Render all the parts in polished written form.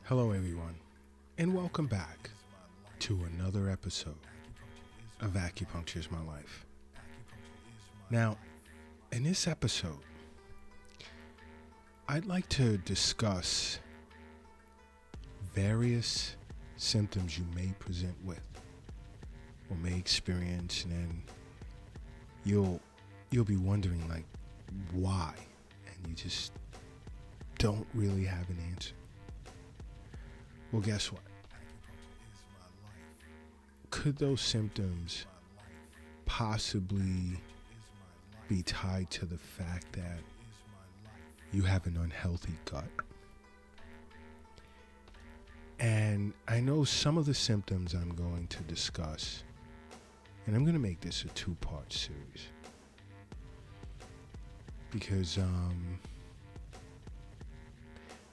Hello, everyone, and welcome back to another episode of Acupuncture is My Life. Now, in this episode, I'd like to discuss various symptoms you may present with or may experience, and then you'll be wondering, like, why, and you just don't really have an answer. Well, guess what? Could those symptoms possibly be tied to the fact that you have an unhealthy gut? And I know some of the symptoms I'm going to discuss, and I'm going to make this a two-part series because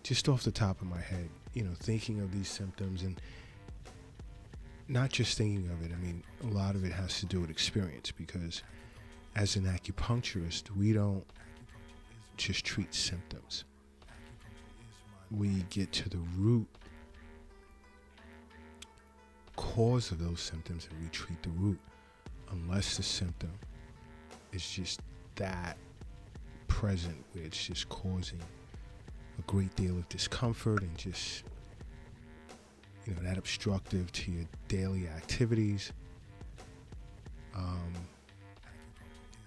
just off the top of my head, thinking of these symptoms and not just thinking of it, a lot of it has to do with experience, because as an acupuncturist, we don't just treat symptoms. We get to the root cause of those symptoms and we treat the root, unless the symptom is just that present where it's just causing a great deal of discomfort and just that obstructive to your daily activities.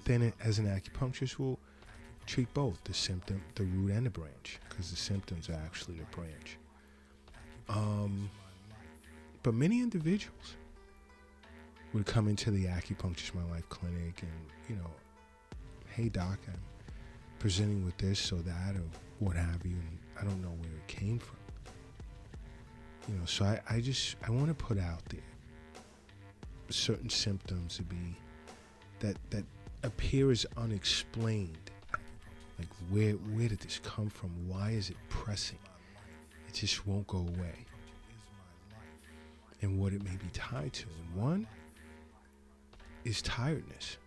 Then as an acupuncturist, we'll treat both the symptom, the root, and the branch, because the symptoms are actually the branch. But many individuals would come into the Acupuncture is My Life clinic and, hey doc, I'm presenting with this or that or what have you, and I don't know where it came from. So I want to put out there certain symptoms to be that appear as unexplained. Like, where did this come from? Why is it pressing? It just won't go away. And what it may be tied to. And one is tiredness.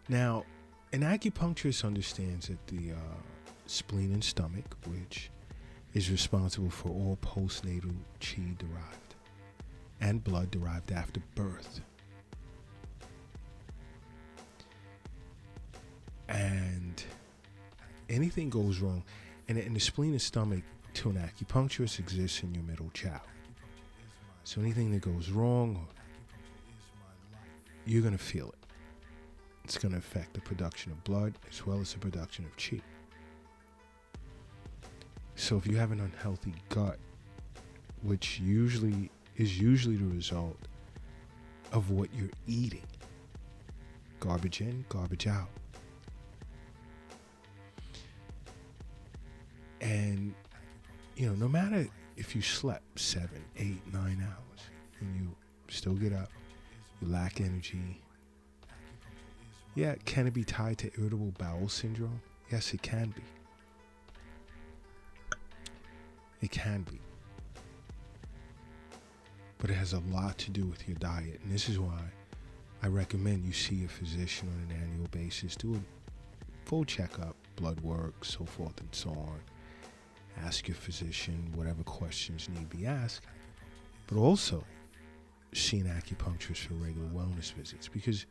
Now, an acupuncturist understands that the spleen and stomach, which is responsible for all postnatal chi derived and blood derived after birth. And anything goes wrong, and the spleen and stomach to an acupuncturist exists in your middle child. So anything that goes wrong, you're going to feel it. It's going to affect the production of blood as well as the production of chi. So if you have an unhealthy gut, which is usually the result of what you're eating, garbage in, garbage out. And, no matter if you slept 7, 8, 9 hours and you still get up, you lack energy. Yeah, can it be tied to irritable bowel syndrome? Yes, it can be. It can be. But it has a lot to do with your diet. And this is why I recommend you see a physician on an annual basis. Do a full checkup, blood work, so forth and so on. Ask your physician whatever questions need be asked. But also see an acupuncturist for regular wellness visits, because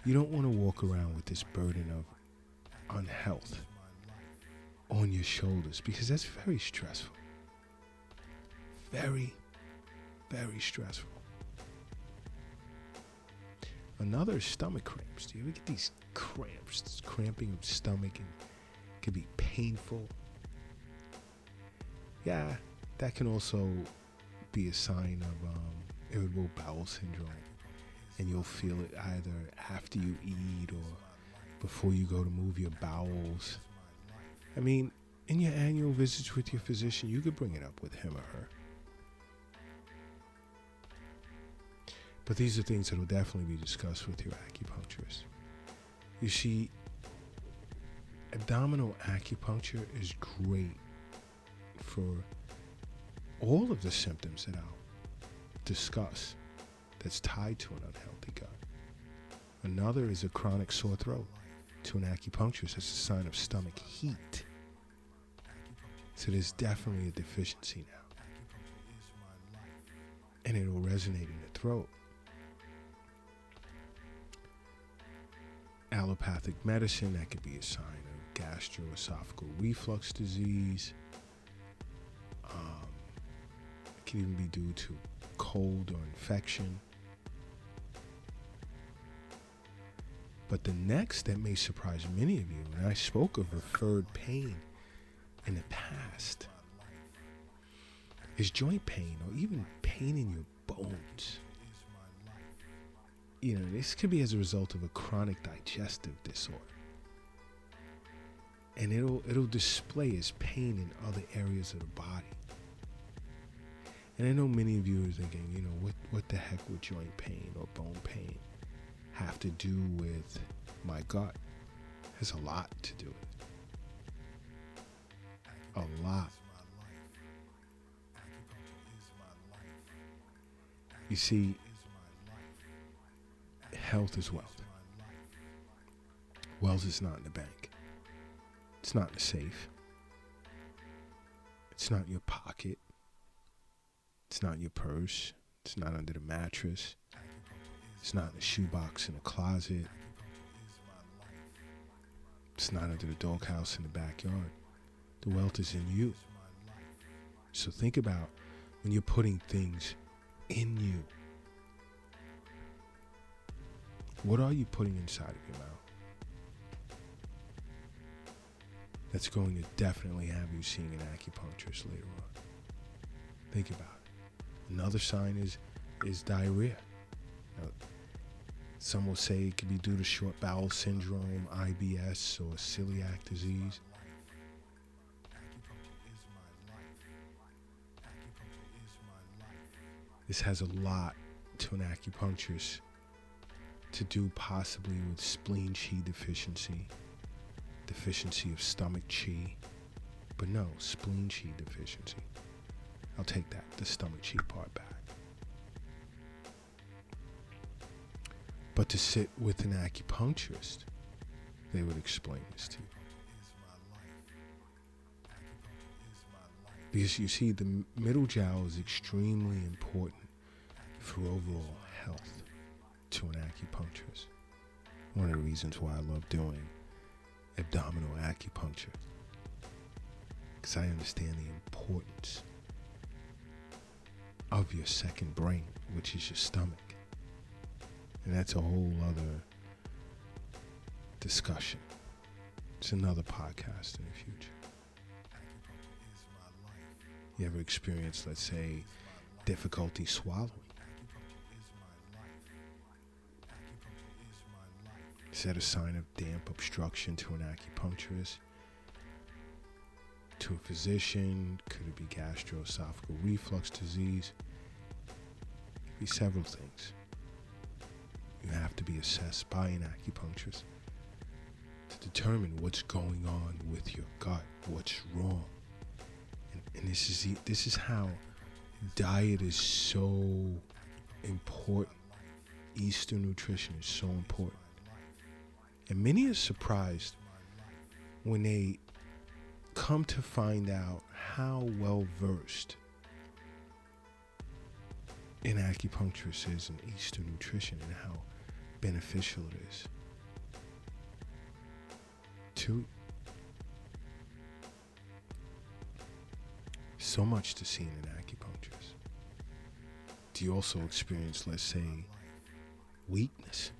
you don't want to walk around with this burden of unhealth on your shoulders, because that's very stressful. Very, very stressful. Another is stomach cramps. Do you ever get these cramps? This cramping of stomach, and it can be painful. Yeah, that can also be a sign of irritable bowel syndrome. And you'll feel it either after you eat or before you go to move your bowels. In your annual visits with your physician, you could bring it up with him or her. But these are things that will definitely be discussed with your acupuncturist. You see, abdominal acupuncture is great for all of the symptoms that I'll discuss that's tied to an unhealthy gut. Another is a chronic sore throat. To an acupuncturist, it's a sign of stomach heat. So there's definitely a deficiency now. And it'll resonate in the throat. Allopathic medicine, that could be a sign of gastroesophageal reflux disease. It can even be due to cold or infection. But the next that may surprise many of you, and I spoke of referred pain in the past, is joint pain or even pain in your bones. You know, this could be as a result of a chronic digestive disorder. And it'll display as pain in other areas of the body. And I know many of you are thinking, you know, what the heck would joint pain or bone pain have to do with my gut? It has a lot to do with it. A lot. You see, health is wealth. Wealth is not in the bank. It's not in the safe. It's not in your pocket. It's not in your purse. It's not under the mattress. It's not in a shoebox in a closet. It's not under the doghouse in the backyard. The wealth is in you. So think about when you're putting things in you. What are you putting inside of your mouth? That's going to definitely have you seeing an acupuncturist later on. Think about it. Another sign is diarrhea. Now, some will say it could be due to short bowel syndrome, IBS, or celiac disease. This has a lot to an acupuncturist to do possibly with spleen qi deficiency, deficiency of stomach qi, but no, spleen qi deficiency. I'll take that, the stomach qi part back. But to sit with an acupuncturist, they would explain this to you. Because you see, the middle jowl is extremely important for overall health to an acupuncturist. One of the reasons why I love doing abdominal acupuncture, because I understand the importance of your second brain, which is your stomach. And that's a whole other discussion. It's another podcast in the future. You ever experience, let's say, difficulty swallowing? Is that a sign of damp obstruction to an acupuncturist? To a physician? Could it be gastroesophageal reflux disease? It could be several things. You have to be assessed by an acupuncturist to determine what's going on with your gut, what's wrong. And this is how diet is so important. Eastern nutrition is so important. And many are surprised when they come to find out how well versed an acupuncturist is in Eastern nutrition and how beneficial it is to so much to see in an acupuncturist. Do you also experience, let's say, weakness?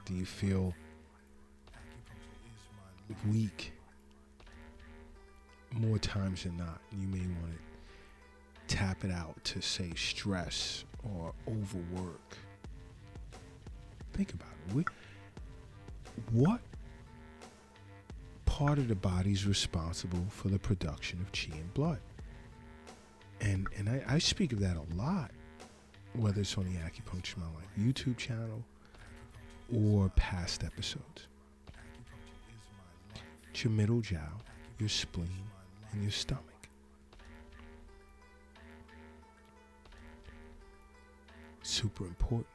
Do you feel weak more times than not? You may want to tap it out to, say, stress or overwork. Think about it. What part of the body is responsible for the production of qi and blood? And I speak of that a lot, whether it's on the Acupuncture My Life YouTube channel or past episodes. It's your middle jowl, your spleen, and your stomach. Super important.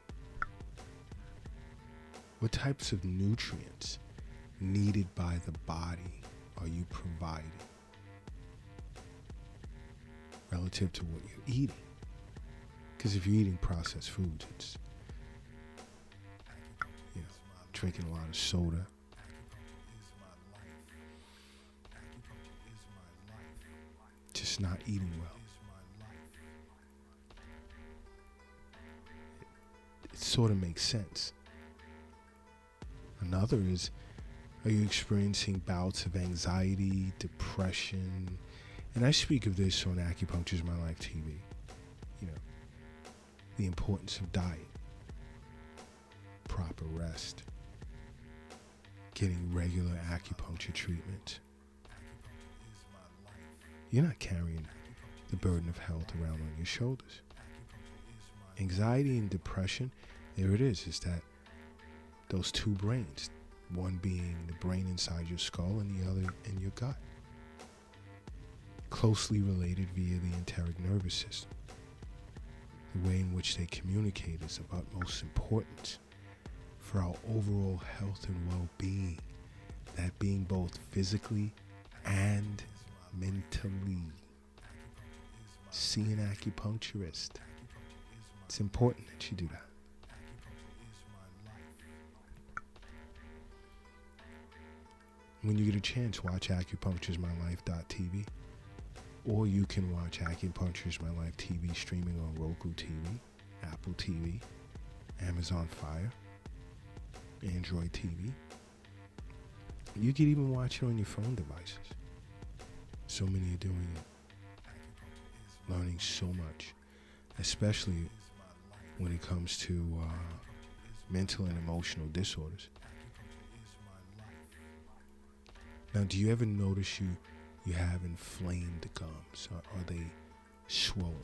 What types of nutrients needed by the body are you providing relative to what you're eating? Because if you're eating processed foods, it's, drinking a lot of soda, just not eating well. It sort of makes sense. Another is, are you experiencing bouts of anxiety, depression? And I speak of this on Acupuncture is My Life TV. The importance of diet, proper rest, getting regular acupuncture treatment. You're not carrying the burden of health around on your shoulders. Anxiety and depression, there it is that those two brains, one being the brain inside your skull and the other in your gut, closely related via the enteric nervous system. The way in which they communicate is of utmost importance for our overall health and well-being, that being both physically and mentally. See an acupuncturist. It's important that you do that. When you get a chance, watch acupuncturesmylife.tv, or you can watch Acupuncture is My Life TV streaming on Roku TV, Apple TV, Amazon Fire, Android TV. You can even watch it on your phone devices. So many are doing it. Learning so much, especially when it comes to mental and emotional disorders. Now, do you ever notice you have inflamed gums? Are they swollen?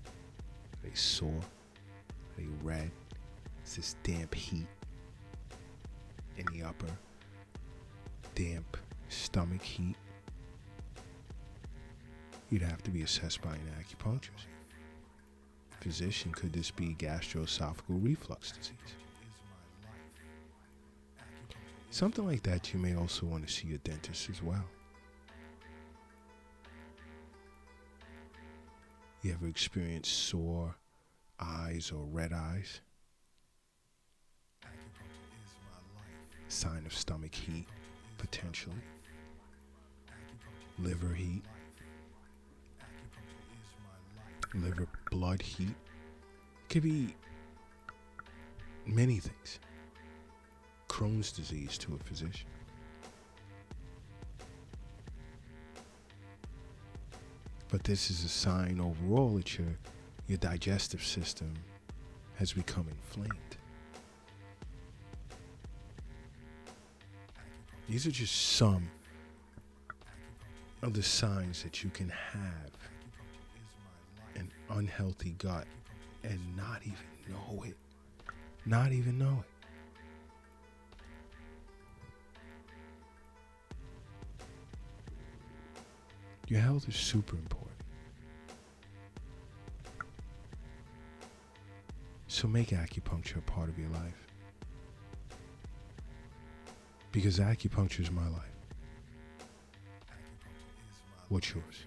Are they sore? Are they red? Is this damp heat in the upper? Damp stomach heat? You'd have to be assessed by an acupuncturist. Physician, could this be gastroesophageal reflux disease? Something like that, you may also want to see a dentist as well. You ever experienced sore eyes or red eyes? Sign of stomach heat, potentially. Liver heat. Liver blood heat. Could be many things. Crohn's disease to a physician. But this is a sign overall that your digestive system has become inflamed. These are just some of the signs that you can have an unhealthy gut and not even know it. Not even know it. Your health is super important. So make acupuncture a part of your life. Because acupuncture is my life. What's yours?